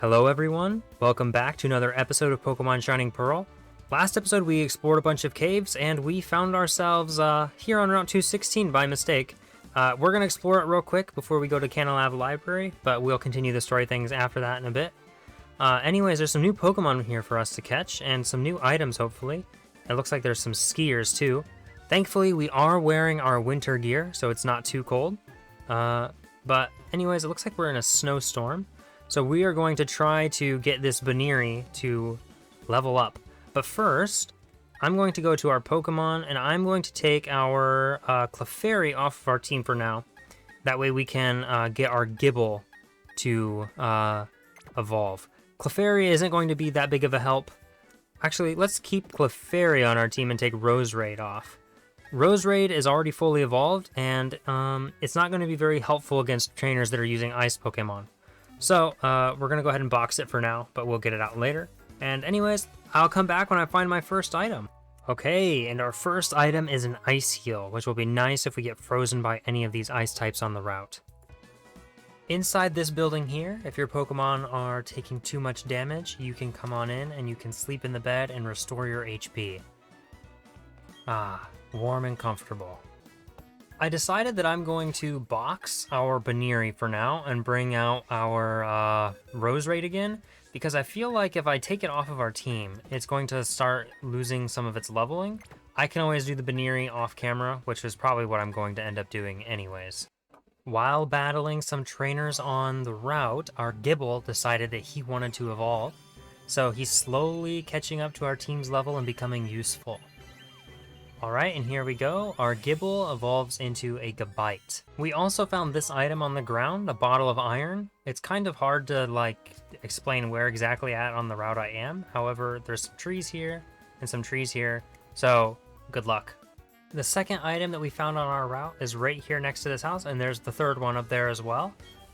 Hello everyone, welcome back to another episode of Pokemon Shining Pearl. Last episode we explored a bunch of caves and we found ourselves here on Route 216 by mistake. We're going to explore it real quick before we go to Candice Library, but we'll continue the story things after that in a bit. Anyways, there's some new Pokemon here for us to catch and some new items hopefully. It looks like there's some skiers too. Thankfully we are wearing our winter gear so it's not too cold. But anyways, it looks like we're in a snowstorm. So we are going to try to get this Baneri to level up. But first, I'm going to go to our Pokemon, and I'm going to take our Clefairy off of our team for now. That way we can get our Gible to evolve. Clefairy isn't going to be that big of a help. Actually, let's keep Clefairy on our team and take Roserade off. Roserade is already fully evolved, and it's not going to be very helpful against trainers that are using Ice Pokemon. So, we're going to go ahead and box it for now, but we'll get it out later. And anyways, I'll come back when I find my first item. Okay, and our first item is an Ice Heal, which will be nice if we get frozen by any of these ice types on the route. Inside this building here, if your Pokemon are taking too much damage, you can come on in and you can sleep in the bed and restore your HP. Ah, warm and comfortable. I decided that I'm going to box our Baneri for now and bring out our Roserade again, because I feel like if I take it off of our team, it's going to start losing some of its leveling. I can always do the Baneri off camera, which is probably what I'm going to end up doing anyways. While battling some trainers on the route, our Gible decided that he wanted to evolve, so he's slowly catching up to our team's level and becoming useful. Alright, and here we go. Our Gible evolves into a Gabite. We also found this item on the ground, a bottle of iron. It's kind of hard to, explain where exactly at on the route I am. However, there's some trees here and some trees here, so good luck. The second item that we found on our route is right here next to this house, and there's the third one up there as well.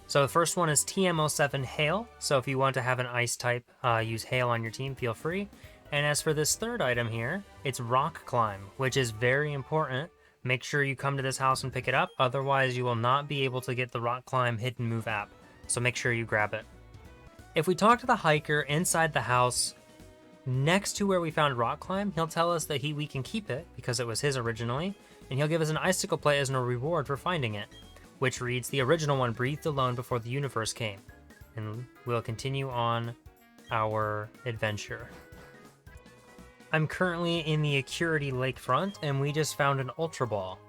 So the first one is TM07 Hail, so if you want to have an ice type use Hail on your team, feel free. And as for this third item here, it's Rock Climb, which is very important. Make sure you come to this house and pick it up, otherwise you will not be able to get the Rock Climb hidden move app, so make sure you grab it. If we talk to the hiker inside the house, next to where we found Rock Climb, he'll tell us that we can keep it, because it was his originally, and he'll give us an Icicle plate as a reward for finding it, which reads, the original one breathed alone before the universe came. And we'll continue on our adventure. I'm currently in the Acuity Lakefront, and we just found an Ultra Ball.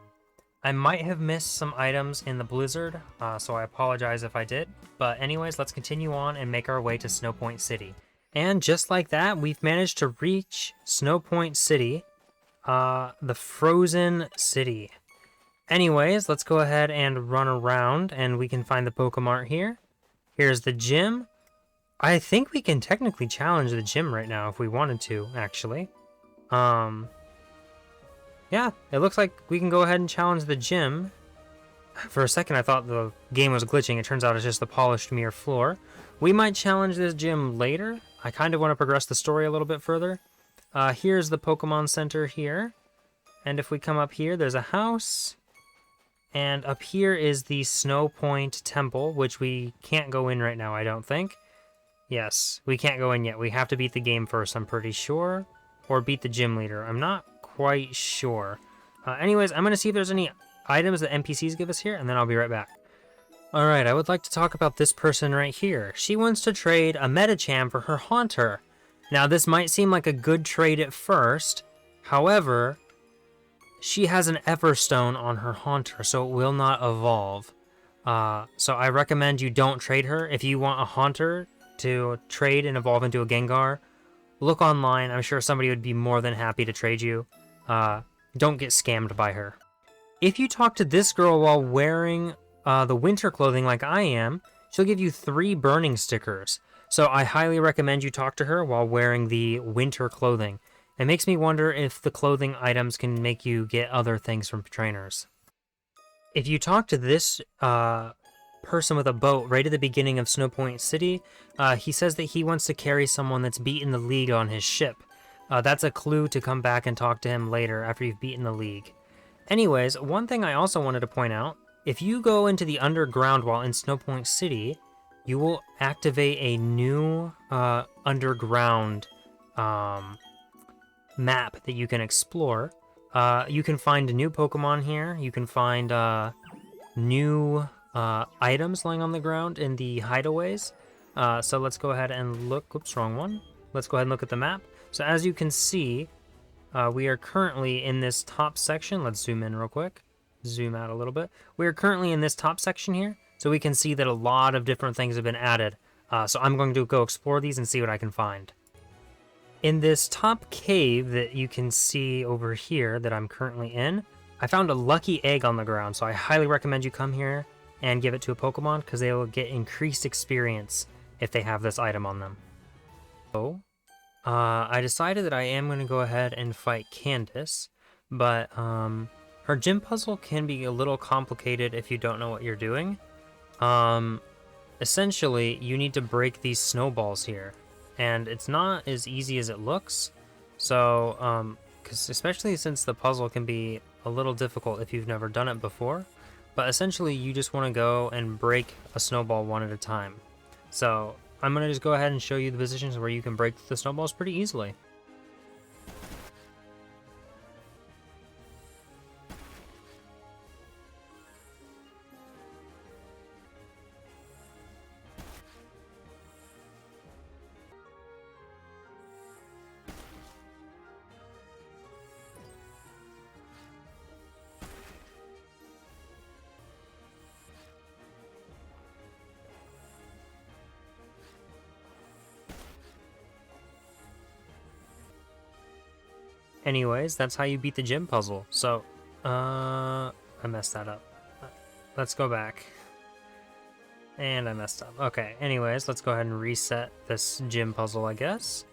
I might have missed some items in the blizzard, so I apologize if I did. But anyways, let's continue on and make our way to Snowpoint City. And just like that, we've managed to reach Snowpoint City, the frozen city. Anyways, let's go ahead and run around, and we can find the Pokemart here. Here's the gym. I think we can technically challenge the gym right now if we wanted to, actually. Yeah, it looks like we can go ahead and challenge the gym. For a second I thought the game was glitching. It turns out it's just the polished mirror floor. We might challenge this gym later. I kind of want to progress the story a little bit further. Here's the Pokemon Center here. And if we come up here, there's a house. And up here is the Snowpoint Temple, which we can't go in right now, I don't think. Yes, we can't go in yet. We have to beat the game first, I'm pretty sure. Or beat the gym leader. I'm not quite sure. Anyways, I'm going to see if there's any items that NPCs give us here, and then I'll be right back. Alright, I would like to talk about this person right here. She wants to trade a Medicham for her Haunter. Now, this might seem like a good trade at first. However, she has an Everstone on her Haunter, so it will not evolve. So I recommend you don't trade her. If you want a Haunter to trade and evolve into a Gengar, look online. I'm sure somebody would be more than happy to trade you. Don't get scammed by her. If you talk to this girl while wearing the winter clothing like I am, she'll give you 3 burning stickers. So I highly recommend you talk to her while wearing the winter clothing. It makes me wonder if the clothing items can make you get other things from trainers. If you talk to this person with a boat right at the beginning of Snowpoint City, he says that he wants to carry someone that's beaten the league on his ship. That's a clue to come back and talk to him later after you've beaten the league. Anyways, one thing I also wanted to point out, if you go into the underground while in Snowpoint City, you will activate a new underground map that you can explore. You can find new Pokemon here. You can find new items lying on the ground in the hideaways. So let's go ahead and look. Oops, wrong one. Let's go ahead and look at the map. So as you can see, we are currently in this top section. Let's zoom in real quick. Zoom out a little bit. We are currently in this top section here. So we can see that a lot of different things have been added. So I'm going to go explore these and see what I can find. In this top cave that you can see over here that I'm currently in, I found a lucky egg on the ground. So I highly recommend you come here and give it to a Pokemon because they will get increased experience if they have this item on them. So, I decided that I am going to go ahead and fight Candice, but her gym puzzle can be a little complicated if you don't know what you're doing. Essentially, you need to break these snowballs here, and it's not as easy as it looks. So, because especially since the puzzle can be a little difficult if you've never done it before, but essentially you just want to go and break a snowball one at a time. So I'm going to just go ahead and show you the positions where you can break the snowballs pretty easily. Anyways, that's how you beat the gym puzzle. So, I messed that up. Let's go back. And I messed up. Okay, anyways, let's go ahead and reset this gym puzzle, I guess.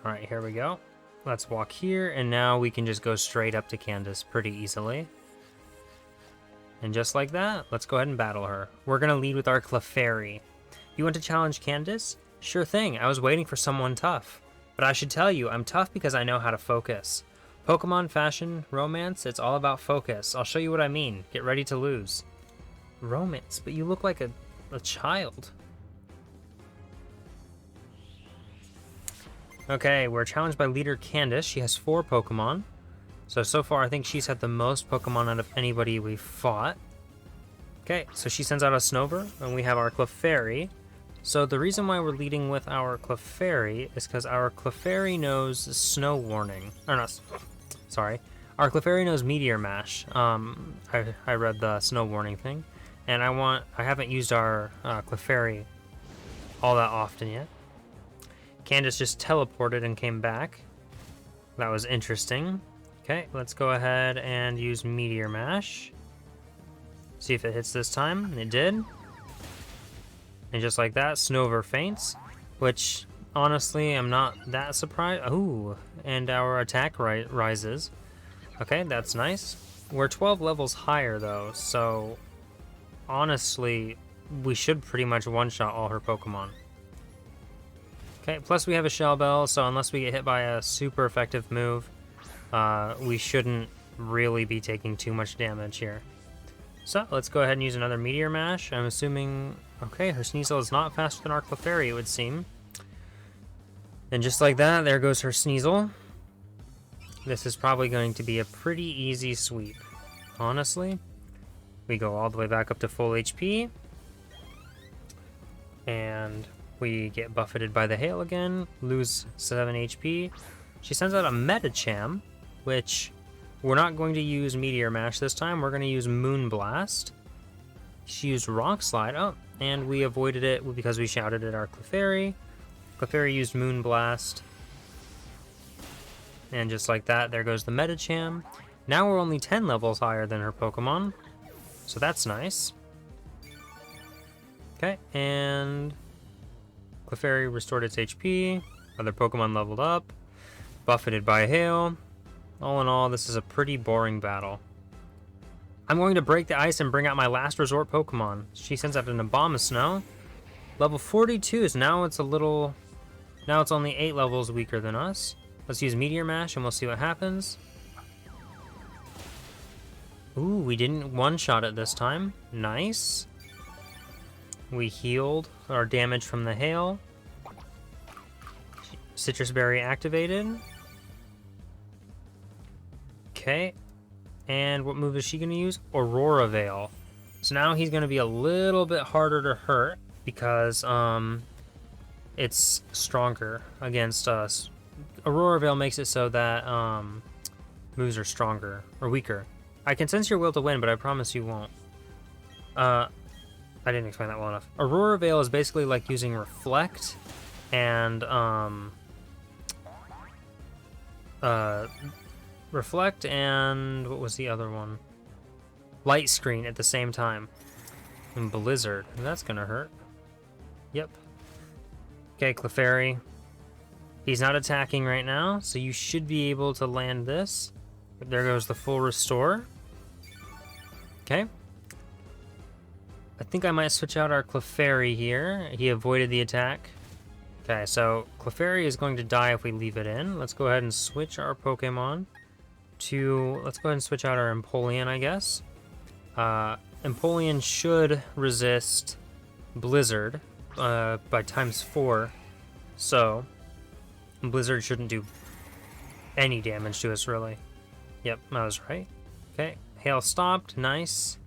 Alright, here we go. Let's walk here, and now we can just go straight up to Candice pretty easily. And just like that, let's go ahead and battle her. We're gonna lead with our Clefairy. You want to challenge Candice? Sure thing, I was waiting for someone tough. But I should tell you, I'm tough because I know how to focus. Pokemon, fashion, romance, it's all about focus. I'll show you what I mean. Get ready to lose. Romance? But you look like a child. Okay, we're challenged by leader Candice. She has 4 Pokemon. So far I think she's had the most Pokemon out of anybody we've fought. Okay, so she sends out a Snover, and we have our Clefairy. So the reason why we're leading with our Clefairy is because our Clefairy knows Snow Warning. Or not, sorry. Our Clefairy knows Meteor Mash. I read the Snow Warning thing. And I haven't used our Clefairy all that often yet. Candice just teleported and came back. That was interesting. Okay, let's go ahead and use Meteor Mash. See if it hits this time. It did. And just like that, Snover faints, which honestly I'm not that surprised. Ooh, and our attack rises. Okay, that's nice. We're 12 levels higher though, so honestly we should pretty much one-shot all her Pokemon. Okay, plus we have a Shell Bell, so unless we get hit by a super effective move, we shouldn't really be taking too much damage here. So let's go ahead and use another Meteor Mash. I'm assuming, okay, her Sneasel is not faster than our Clefairy, it would seem. And just like that, there goes her Sneasel. This is probably going to be a pretty easy sweep, honestly. We go all the way back up to full HP. And we get buffeted by the hail again, lose 7 HP. She sends out a Medicham, which we're not going to use Meteor Mash this time. We're going to use Moon Blast. She used Rock Slide. Oh, and we avoided it because we shouted at our Clefairy. Clefairy used Moon Blast. And just like that, there goes the Medicham. Now we're only 10 levels higher than her Pokemon. So that's nice. Okay, and Clefairy restored its HP. Other Pokemon leveled up. Buffeted by hail. All in all, this is a pretty boring battle. I'm going to break the ice and bring out my last resort Pokemon. She sends out an Abomasnow. Level 42, so now it's only 8 levels weaker than us. Let's use Meteor Mash and we'll see what happens. Ooh, we didn't one-shot it this time. Nice. We healed our damage from the hail. Citrus Berry activated. Okay. And what move is she going to use? Aurora Veil. So now he's going to be a little bit harder to hurt because it's stronger against us. Aurora Veil makes it so that moves are stronger or weaker. I can sense your will to win, but I promise you won't. I didn't explain that well enough. Aurora Veil is basically like using Reflect and Reflect and what was the other one? Light Screen at the same time. And Blizzard. That's gonna hurt. Yep. Okay, Clefairy. He's not attacking right now, so you should be able to land this. There goes the full restore. Okay. I think I might switch out our Clefairy here. He avoided the attack. Okay, so Clefairy is going to die if we leave it in. Let's go ahead and switch our Pokemon to... Let's go ahead and switch out our Empoleon, I guess. Empoleon should resist Blizzard by ×4. So, Blizzard shouldn't do any damage to us, really. Yep, I was right. Okay, Hail stopped. Nice.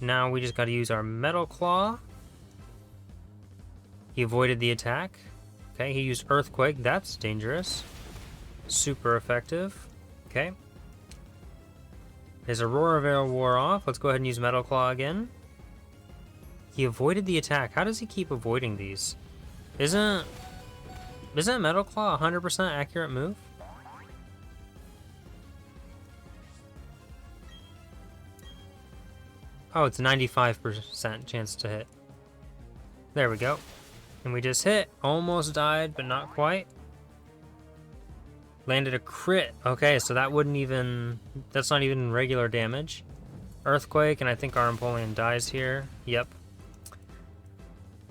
Now we just got to use our Metal Claw. He avoided the attack. Okay, he used Earthquake. That's dangerous. Super effective. Okay. His Aurora Veil wore off. Let's go ahead and use Metal Claw again. He avoided the attack. How does he keep avoiding these? Isn't Metal Claw a 100% accurate move? Oh, it's 95% chance to hit. There we go. And we just hit. Almost died, but not quite. Landed a crit. Okay, so that wouldn't even... That's not even regular damage. Earthquake, and I think our Empoleon dies here. Yep.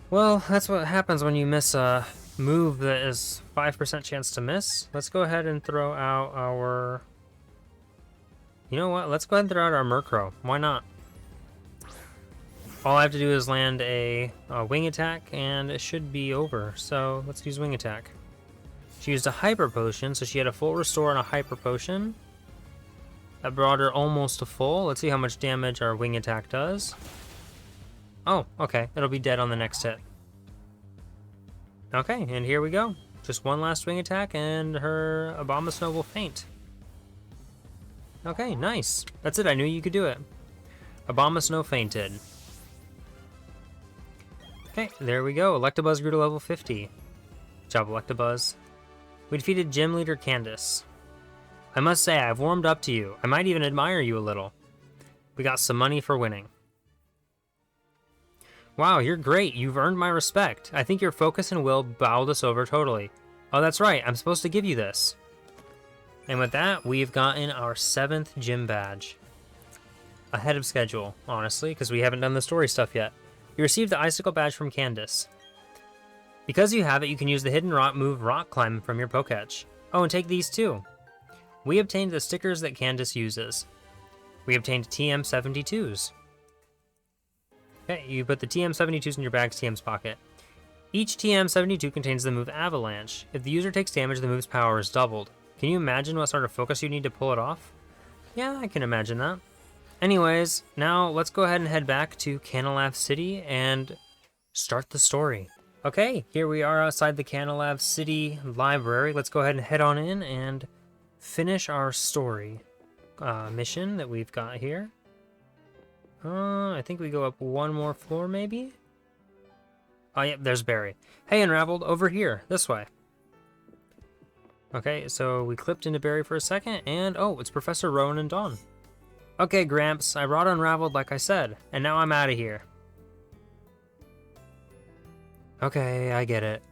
Well, that's what happens when you miss a move that is 5% chance to miss. Let's go ahead and throw out our... You know what? Let's go ahead and throw out our Murkrow. Why not? All I have to do is land a wing attack, and it should be over. So let's use wing attack. She used a Hyper Potion, so she had a full restore and a Hyper Potion. That brought her almost to full. Let's see how much damage our wing attack does. Oh, okay. It'll be dead on the next hit. Okay, and here we go. Just one last wing attack, and her Abomasnow will faint. Okay, nice. That's it. I knew you could do it. Abomasnow fainted. Okay, there we go. Electabuzz grew to level 50. Good job, Electabuzz. We defeated Gym Leader Candice. I must say, I've warmed up to you. I might even admire you a little. We got some money for winning. Wow, you're great. You've earned my respect. I think your focus and will bowled us over totally. Oh, that's right. I'm supposed to give you this. And with that, we've gotten our 7th gym badge. Ahead of schedule, honestly, because we haven't done the story stuff yet. You received the Icicle badge from Candice. Because you have it, you can use the hidden rock move Rock Climb from your Poketch. Oh, and take these too. We obtained the stickers that Candice uses. We obtained TM72s. Okay, you put the TM72s in your bag's TM's pocket. Each TM72 contains the move Avalanche. If the user takes damage, the move's power is doubled. Can you imagine what sort of focus you need to pull it off? Yeah, I can imagine that. Anyways, now let's go ahead and head back to Candice City and start the story. Okay, here we are outside the Candice City library. Let's go ahead and head on in and finish our story mission that we've got here. I think we go up one more floor, maybe? Oh, yep, there's Barry. Hey, Unraveled, over here, this way. Okay, so we clipped into Barry for a second, and oh, it's Professor Rowan and Dawn. Okay, Gramps, I brought Unraveled like I said, and now I'm out of here. Okay, I get it.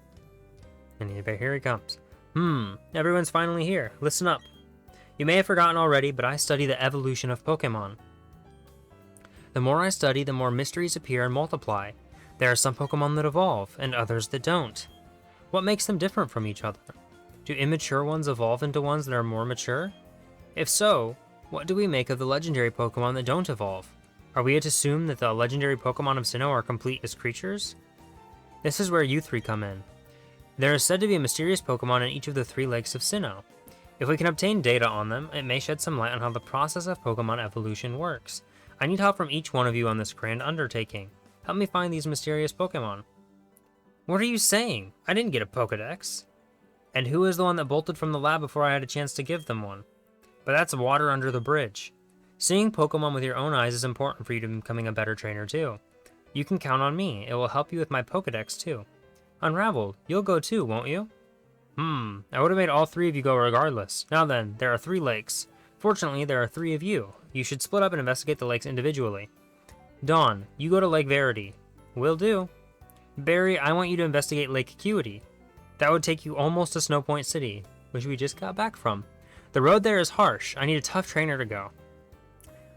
And here he comes. Everyone's finally here. Listen up. You may have forgotten already, but I study the evolution of Pokemon. The more I study, the more mysteries appear and multiply. There are some Pokemon that evolve, and others that don't. What makes them different from each other? Do immature ones evolve into ones that are more mature? If so, what do we make of the legendary Pokemon that don't evolve? Are we to assume that the legendary Pokemon of Sinnoh are complete as creatures? This is where you three come in. There is said to be a mysterious Pokemon in each of the 3 lakes of Sinnoh. If we can obtain data on them, it may shed some light on how the process of Pokemon evolution works. I need help from each one of you on this grand undertaking. Help me find these mysterious Pokemon. What are you saying? I didn't get a Pokedex. And who is the one that bolted from the lab before I had a chance to give them one? But that's water under the bridge. Seeing Pokemon with your own eyes is important for you to becoming a better trainer too. You can count on me. It will help you with my Pokedex too. Unravel, you'll go too, won't you? I would have made all 3 of you go regardless. Now then, there are 3 lakes. Fortunately, there are 3 of you. You should split up and investigate the lakes individually. Dawn, you go to Lake Verity. Will do. Barry, I want you to investigate Lake Acuity. That would take you almost to Snowpoint City, which we just got back from. The road there is harsh. I need a tough trainer to go.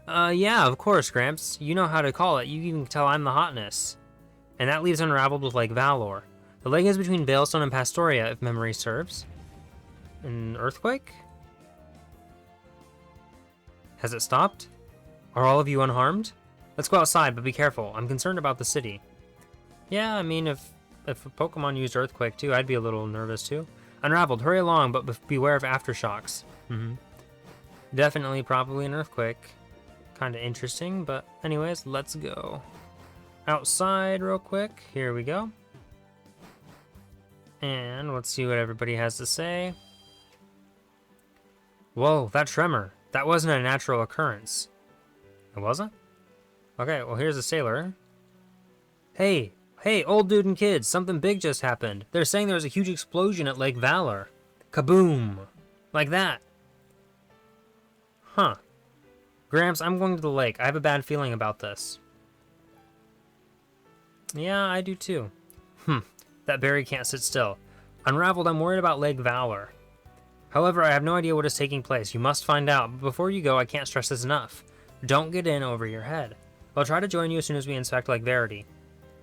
Yeah, of course, Gramps. You know how to call it. You can tell I'm the hotness. And that leaves Unraveled with Lake Valor. The lake is between Veilstone and Pastoria, if memory serves. An earthquake? Has it stopped? Are all of you unharmed? Let's go outside, but be careful. I'm concerned about the city. Yeah, I mean, if a Pokemon used Earthquake too, I'd be a little nervous too. Unraveled, hurry along, but beware of aftershocks. Definitely, probably an Earthquake. Kind of interesting, but anyways, let's go. Outside real quick. Here we go. And let's see what everybody has to say. Whoa, that tremor. That wasn't a natural occurrence. It wasn't? Okay, well here's a sailor. Hey, old dude and kids, something big just happened. They're saying there was a huge explosion at Lake Valor. Kaboom! Like that. Huh. Gramps, I'm going to the lake. I have a bad feeling about this. Yeah, I do too. That berry can't sit still. Unraveled, I'm worried about Lake Valor. However, I have no idea what is taking place. You must find out. But before you go, I can't stress this enough. Don't get in over your head. I'll try to join you as soon as we inspect Lake Verity.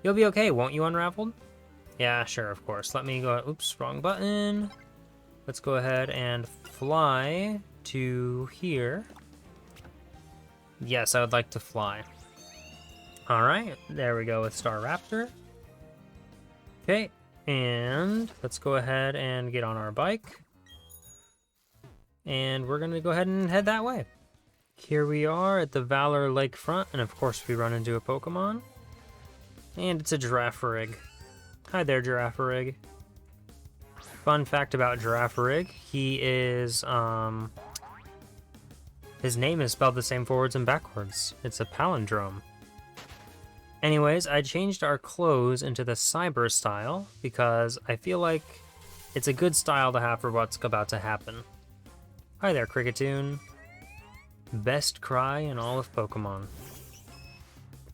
You'll be okay, won't you, Unraveled? Yeah, sure, of course. Let me go... Oops, wrong button. Let's go ahead and fly to here. Yes, I would like to fly. Alright, there we go with Staraptor. Okay, and let's go ahead and get on our bike. And we're going to go ahead and head that way. Here we are at the Valor Lake front, and of course we run into a Pokemon. And it's a Girafarig. Hi there, Girafarig. Fun fact about Girafarig, he is, his name is spelled the same forwards and backwards. It's a palindrome. Anyways, I changed our clothes into the cyber style because I feel like it's a good style to have for what's about to happen. Hi there, Cricketune. Best cry in all of Pokemon.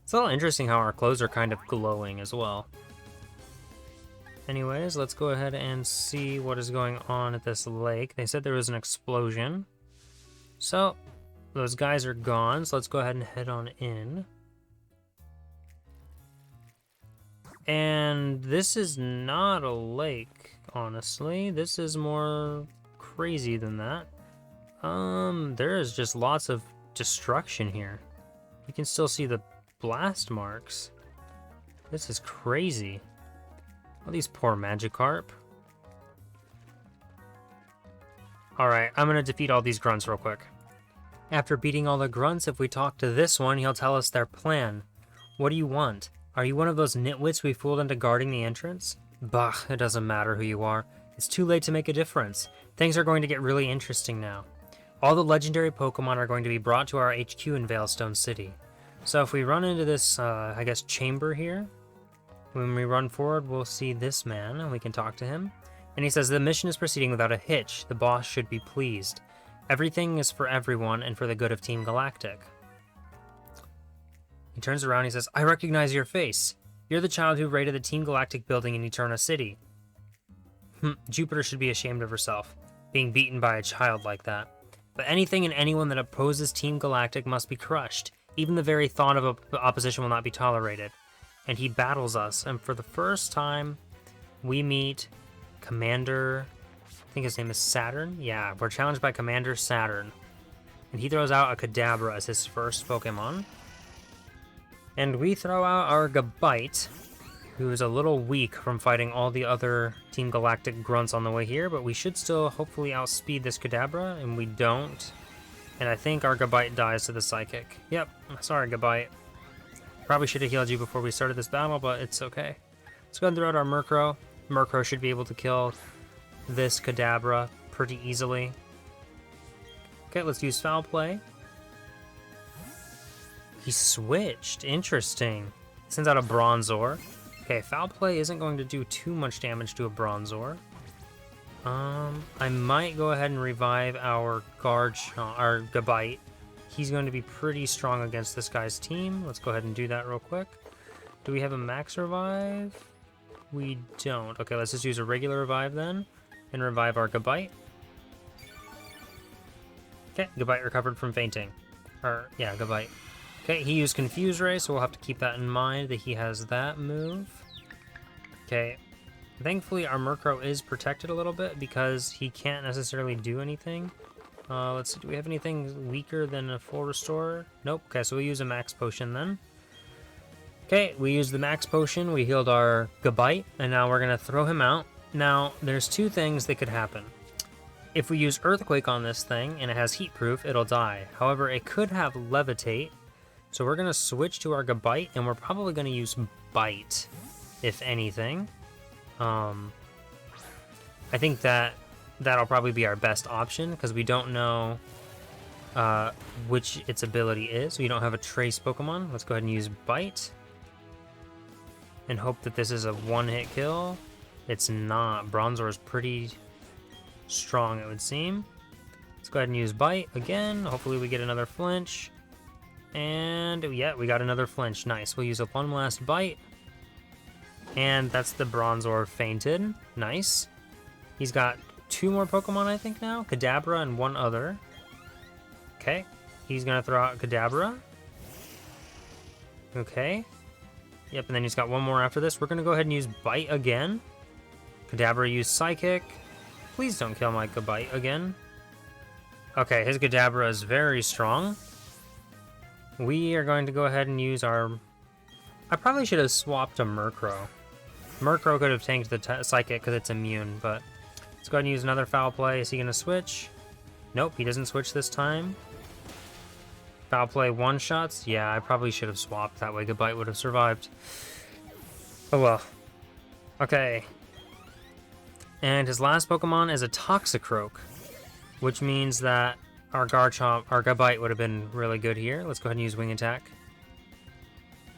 It's a little interesting how our clothes are kind of glowing as well. Anyways, let's go ahead and see what is going on at this lake. They said there was an explosion. So, those guys are gone, so let's go ahead and head on in. And this is not a lake, honestly. This is more crazy than that. There is just lots of destruction here. You can still see the blast marks. This is crazy. Oh, these poor Magikarp. Alright, I'm gonna defeat all these grunts real quick. After beating all the grunts, if we talk to this one, he'll tell us their plan. What do you want? Are you one of those nitwits we fooled into guarding the entrance? Bah, it doesn't matter who you are. It's too late to make a difference. Things are going to get really interesting now. All the legendary Pokemon are going to be brought to our HQ in Veilstone City. So if we run into this, I guess, chamber here, when we run forward, we'll see this man, and we can talk to him. And he says, the mission is proceeding without a hitch. The boss should be pleased. Everything is for everyone and for the good of Team Galactic. He turns around and he says, I recognize your face. You're the child who raided the Team Galactic building in Eterna City. Jupiter should be ashamed of herself, being beaten by a child like that. But anything and anyone that opposes Team Galactic must be crushed. Even the very thought of opposition will not be tolerated. And he battles us, and for the first time, we meet Commander, I think his name is Saturn? Yeah, we're challenged by Commander Saturn. And he throws out a Kadabra as his first Pokemon. And we throw out our Gabite, who is a little weak from fighting all the other Team Galactic grunts on the way here, but we should still hopefully outspeed this Kadabra, and we don't. And I think our Gabite dies to the Psychic. Yep, sorry Gabite. Probably should have healed you before we started this battle, but it's okay. Let's go ahead and throw out our Murkrow. Murkrow should be able to kill this Kadabra pretty easily. Okay, let's use Foul Play. He switched. Interesting. Sends out a Bronzor. Okay, Foul Play isn't going to do too much damage to a Bronzor. I might go ahead and revive our our Gabite. He's going to be pretty strong against this guy's team. Let's go ahead and do that real quick. Do we have a max revive? We don't. Okay, let's just use a regular revive then, and revive our Gabite. Okay, Gabite recovered from fainting. Yeah, Gabite. Okay, he used Confuse Ray, so we'll have to keep that in mind that he has that move. Okay, thankfully our Murkrow is protected a little bit because he can't necessarily do anything. Let's see, do we have anything weaker than a full restore? Nope. Okay, so we'll use a max potion then. Okay, we used the max potion, we healed our Gabite, and now we're gonna throw him out. Now, there's two things that could happen. If we use Earthquake on this thing, and it has Heat Proof, it'll die. However, it could have Levitate, so we're gonna switch to our Gabite, and we're probably gonna use Bite, if anything. I think that'll probably be our best option, because we don't know which its ability is. We don't have a Trace Pokemon. Let's go ahead and use Bite. And hope that this is a one-hit kill. It's not. Bronzor is pretty strong, it would seem. Let's go ahead and use Bite again. Hopefully we get another flinch. And yeah, we got another flinch. Nice. We'll use a one last Bite. And that's the Bronzor fainted. Nice. He's got two more Pokemon, I think, now. Kadabra and one other. Okay. He's going to throw out Kadabra. Okay. Yep, and then he's got one more after this. We're going to go ahead and use Bite again. Kadabra used Psychic. Please don't kill my Gabite again. Okay, his Kadabra is very strong. We are going to go ahead and use our... I probably should have swapped a Murkrow. Murkrow could have tanked the Psychic because it's immune, but... Let's go ahead and use another Foul Play. Is he going to switch? Nope, he doesn't switch this time. Foul Play one-shots? Yeah, I probably should have swapped. That way Gabite would have survived. Oh well. Okay. And his last Pokemon is a Toxicroak, which means that our Gabite would have been really good here. Let's go ahead and use Wing Attack.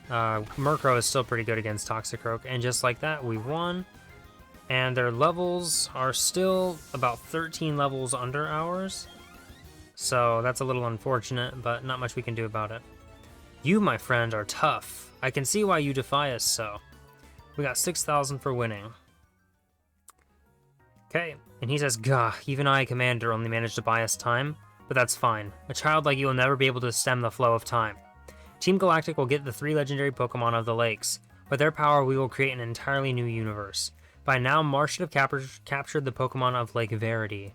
Murkrow is still pretty good against Toxicroak, and just like that, we won. And their levels are still about 13 levels under ours. So that's a little unfortunate, but not much we can do about it. You, my friend, are tough. I can see why you defy us so. We got 6,000 for winning. Okay, and he says, "Gah, even I, Commander, only managed to buy us time, but that's fine. A child like you will never be able to stem the flow of time. Team Galactic will get the 3 legendary Pokemon of the lakes. With their power, we will create an entirely new universe. By now, Marsh should have captured the Pokemon of Lake Verity."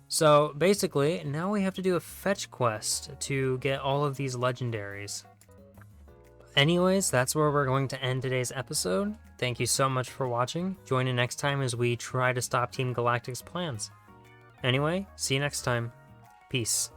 So, basically, now we have to do a fetch quest to get all of these legendaries. Anyways, that's where we're going to end today's episode. Thank you so much for watching. Join in next time as we try to stop Team Galactic's plans. Anyway, see you next time. Peace.